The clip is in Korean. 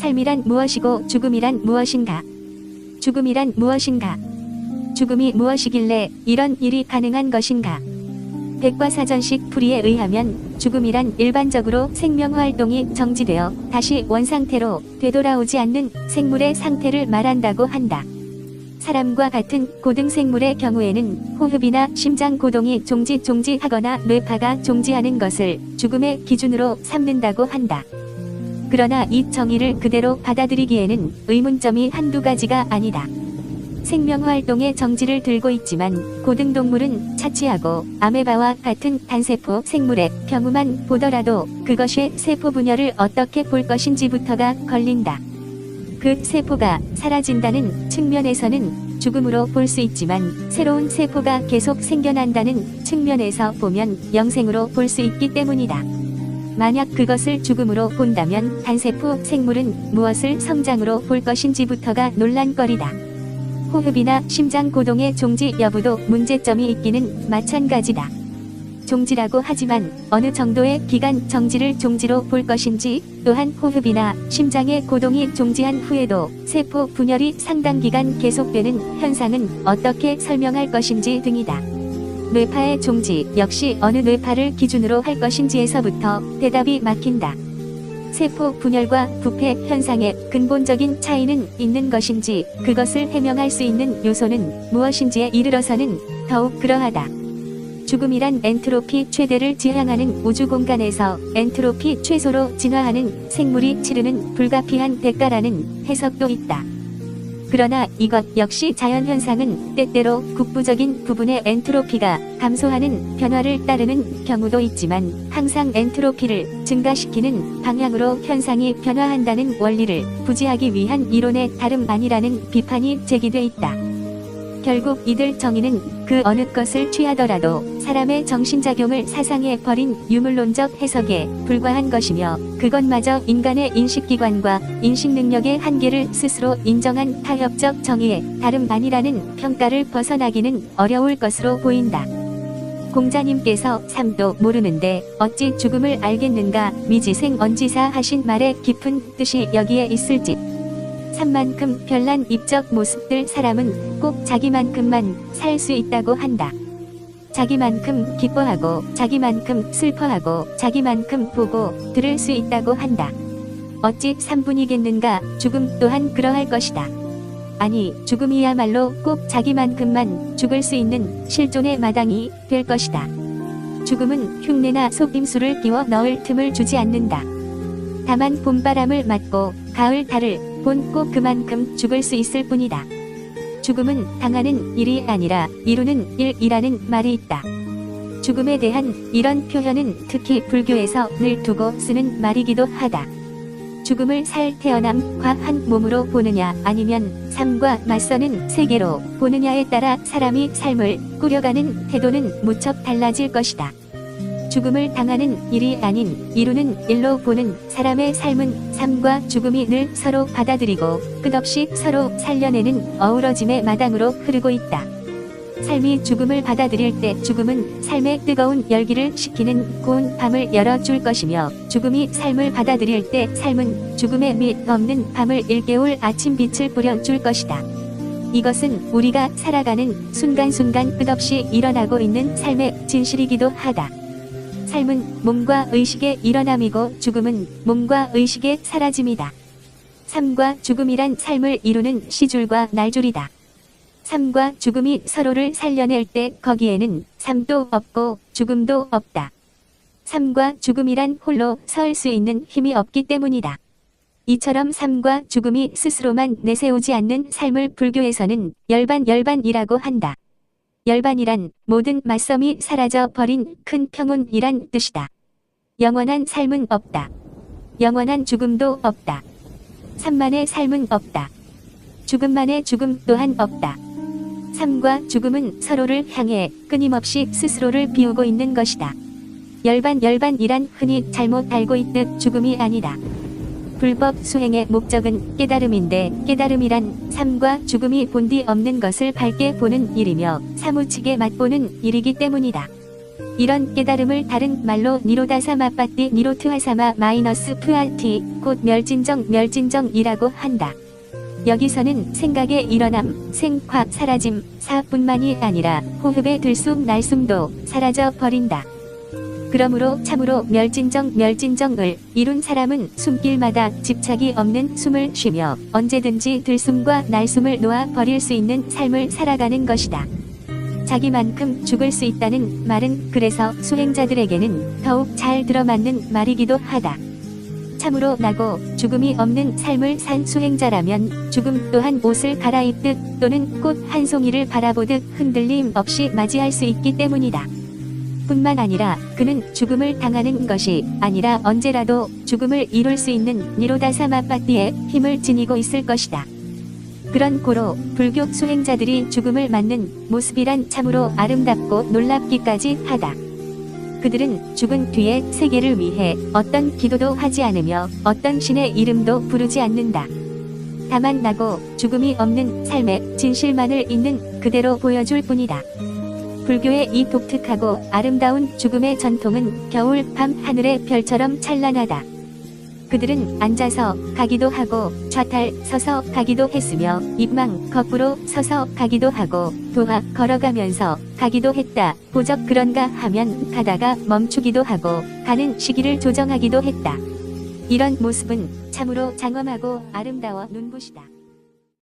삶이란 무엇이고 죽음이란 무엇인가? 죽음이란 무엇인가? 죽음이 무엇이길래 이런 일이 가능한 것인가? 백과사전식 풀이에 의하면 죽음이란 일반적으로 생명활동이 정지되어 다시 원상태로 되돌아오지 않는 생물의 상태를 말한다고 한다. 사람과 같은 고등생물의 경우에는 호흡이나 심장 고동이 종지하거나 뇌파가 종지하는 것을 죽음의 기준으로 삼는다고 한다. 그러나 이 정의를 그대로 받아들이기에는 의문점이 한두 가지가 아니다. 생명활동의 정지를 들고 있지만 고등동물은 차치하고 아메바와 같은 단세포 생물의 경우만 보더라도 그것의 세포 분열을 어떻게 볼 것인지부터가 걸린다. 그 세포가 사라진다는 측면에서는 죽음으로 볼 수 있지만 새로운 세포가 계속 생겨난다는 측면에서 보면 영생으로 볼 수 있기 때문이다. 만약 그것을 죽음으로 본다면 단세포 생물은 무엇을 성장으로 볼 것인지부터가 논란거리다. 호흡이나 심장 고동의 종지 여부도 문제점이 있기는 마찬가지다. 종지라고 하지만 어느 정도의 기간 정지를 종지로 볼 것인지, 또한 호흡이나 심장의 고동이 종지한 후에도 세포 분열이 상당 기간 계속되는 현상은 어떻게 설명할 것인지 등이다. 뇌파의 종지 역시 어느 뇌파를 기준으로 할 것인지에서부터 대답이 막힌다. 세포 분열과 부패 현상의 근본적인 차이는 있는 것인지, 그것을 해명할 수 있는 요소는 무엇인지에 이르러서는 더욱 그러하다. 죽음이란 엔트로피 최대를 지향하는 우주 공간에서 엔트로피 최소로 진화하는 생물이 치르는 불가피한 대가라는 해석도 있다. 그러나 이것 역시 자연현상은 때때로 국부적인 부분의 엔트로피가 감소하는 변화를 따르는 경우도 있지만 항상 엔트로피를 증가시키는 방향으로 현상이 변화한다는 원리를 부지하기 위한 이론의 다름 아니라는 비판이 제기돼 있다. 결국 이들 정의는 그 어느 것을 취하더라도 사람의 정신작용을 사상해 버린 유물론적 해석에 불과한 것이며, 그것마저 인간의 인식기관과 인식능력의 한계를 스스로 인정한 타협적 정의의 다름 아니라는 평가를 벗어나기는 어려울 것으로 보인다. 공자님께서 삶도 모르는데 어찌 죽음을 알겠는가 미지생 언지사 하신 말의 깊은 뜻이 여기에 있을지. 삶만큼 별난 입적 모습들 사람은 꼭 자기만큼만 살 수 있다고 한다. 자기만큼 기뻐하고 자기만큼 슬퍼하고 자기만큼 보고 들을 수 있다고 한다. 어찌 삶뿐이겠는가? 죽음 또한 그러할 것이다. 아니, 죽음이야말로 꼭 자기만큼만 죽을 수 있는 실존의 마당이 될 것이다. 죽음은 흉내나 속임수를 끼워 넣을 틈을 주지 않는다. 다만 봄바람을 맞고 가을 달을 본 꼭 그만큼 죽을 수 있을 뿐이다. 죽음은 당하는 일이 아니라 이루는 일이라는 말이 있다. 죽음에 대한 이런 표현은 특히 불교에서 늘 두고 쓰는 말이기도 하다. 죽음을 살 태어남과 한 몸으로 보느냐 아니면 삶과 맞서는 세계로 보느냐에 따라 사람이 삶을 꾸려가는 태도는 무척 달라질 것이다. 죽음을 당하는 일이 아닌 이루는 일로 보는 사람의 삶은 삶과 죽음이 늘 서로 받아들이고 끝없이 서로 살려내는 어우러짐의 마당으로 흐르고 있다. 삶이 죽음을 받아들일 때 죽음은 삶의 뜨거운 열기를 식히는 고운 밤을 열어줄 것이며, 죽음이 삶을 받아들일 때 삶은 죽음의 밑 없는 밤을 일깨울 아침빛을 뿌려줄 것이다. 이것은 우리가 살아가는 순간순간 끝없이 일어나고 있는 삶의 진실이기도 하다. 삶은 몸과 의식의 일어남이고 죽음은 몸과 의식의 사라짐이다. 삶과 죽음이란 삶을 이루는 시줄과 날줄이다. 삶과 죽음이 서로를 살려낼 때 거기에는 삶도 없고 죽음도 없다. 삶과 죽음이란 홀로 설 수 있는 힘이 없기 때문이다. 이처럼 삶과 죽음이 스스로만 내세우지 않는 삶을 불교에서는 열반이라고 한다. 열반이란 모든 맞섬이 사라져 버린 큰 평온이란 뜻이다. 영원한 삶은 없다. 영원한 죽음도 없다. 삶만의 삶은 없다. 죽음만의 죽음 또한 없다. 삶과 죽음은 서로를 향해 끊임없이 스스로를 비우고 있는 것이다. 열반이란 흔히 잘못 알고 있듯 죽음이 아니다. 불법 수행의 목적은 깨달음인데, 깨달음이란 삶과 죽음이 본디 없는 것을 밝게 보는 일이며 사무치게 맛보는 일이기 때문이다. 이런 깨달음을 다른 말로 니로다사마빠띠 니로트하사마 마이너스 프아티 곧 멸진정이라고 한다. 여기서는 생각의 일어남, 생화, 사라짐, 사뿐만이 아니라 호흡의 들숨, 날숨도 사라져 버린다. 그러므로 참으로 멸진정을 이룬 사람은 숨길마다 집착이 없는 숨을 쉬며 언제든지 들숨과 날숨을 놓아 버릴 수 있는 삶을 살아가는 것이다. 자기만큼 죽을 수 있다는 말은 그래서 수행자들에게는 더욱 잘 들어맞는 말이기도 하다. 참으로 나고 죽음이 없는 삶을 산 수행자라면 죽음 또한 옷을 갈아입듯 또는 꽃 한 송이를 바라보듯 흔들림 없이 맞이할 수 있기 때문이다. 뿐만 아니라 그는 죽음을 당하는 것이 아니라 언제라도 죽음을 이룰 수 있는 니로다사마빠띠에 힘을 지니고 있을 것이다. 그런 고로 불교 수행자들이 죽음을 맞는 모습이란 참으로 아름답고 놀랍기까지 하다. 그들은 죽은 뒤에 세계를 위해 어떤 기도도 하지 않으며 어떤 신의 이름도 부르지 않는다. 다만 나고 죽음이 없는 삶의 진실만을 있는 그대로 보여줄 뿐이다. 불교의 이 독특하고 아름다운 죽음의 전통은 겨울 밤 하늘의 별처럼 찬란하다. 그들은 앉아서 가기도 하고 좌탈 서서 가기도 했으며 입망 거꾸로 서서 가기도 하고 도합 걸어가면서 가기도 했다. 보적 그런가 하면 가다가 멈추기도 하고 가는 시기를 조정하기도 했다. 이런 모습은 참으로 장엄하고 아름다워 눈부시다.